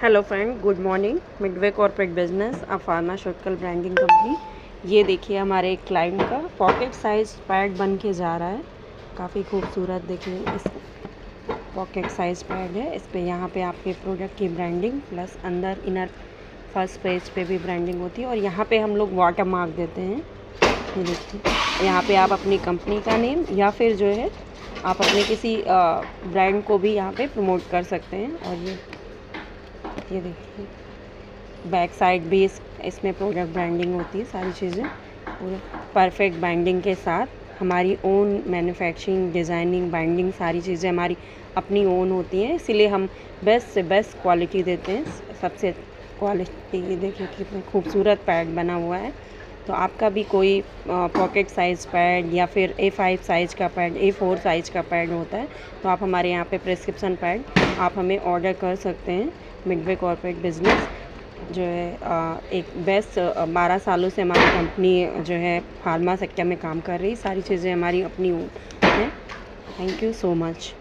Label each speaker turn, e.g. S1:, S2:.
S1: Hello friend, good morning. Midway corporate business a pharmaceutical branding company. ये देखिए हमारे एक क्लाइंट का पॉकेट साइज पैड बन के जा रहा है। काफ़ी खूबसूरत देखिए इस पॉकेट साइज पैड है। इस पे यहाँ पे आपके प्रोडक्ट की ब्रांडिंग प्लस अंदर इनर फर्स्ट पेज पे भी ब्रांडिंग होती है और यहाँ पे हम लोग वाटर मार्क देते हैं। ये देखिए यहाँ पे आप अपनी कंपनी का नेम या फिर जो है आप अपने किसी ब्रांड को भी यहाँ पे प्रमोट कर सकते हैं। और ये देखिए बैक साइड भी इसमें प्रोडक्ट ब्रांडिंग होती है। सारी चीज़ें पूरे परफेक्ट बाइंडिंग के साथ हमारी ओन मैन्युफैक्चरिंग डिज़ाइनिंग बाइंडिंग सारी चीज़ें हमारी अपनी ओन होती हैं, इसीलिए हम बेस्ट से बेस्ट क्वालिटी देते हैं। सबसे क्वालिटी ये देखिए कितना खूबसूरत पैड बना हुआ है। तो आपका भी कोई पॉकेट साइज़ पैड या फिर A5 साइज़ का पैड A4 साइज़ का पैड होता है तो आप हमारे यहाँ पे प्रिस्क्रिप्शन पैड आप हमें ऑर्डर कर सकते हैं। मिडवे कॉर्पोरेट बिजनेस जो है एक बेस्ट 12 सालों से हमारी कंपनी जो है फार्मा सेक्टर में काम कर रही। सारी चीज़ें हमारी अपनी हैं। Thank you so much.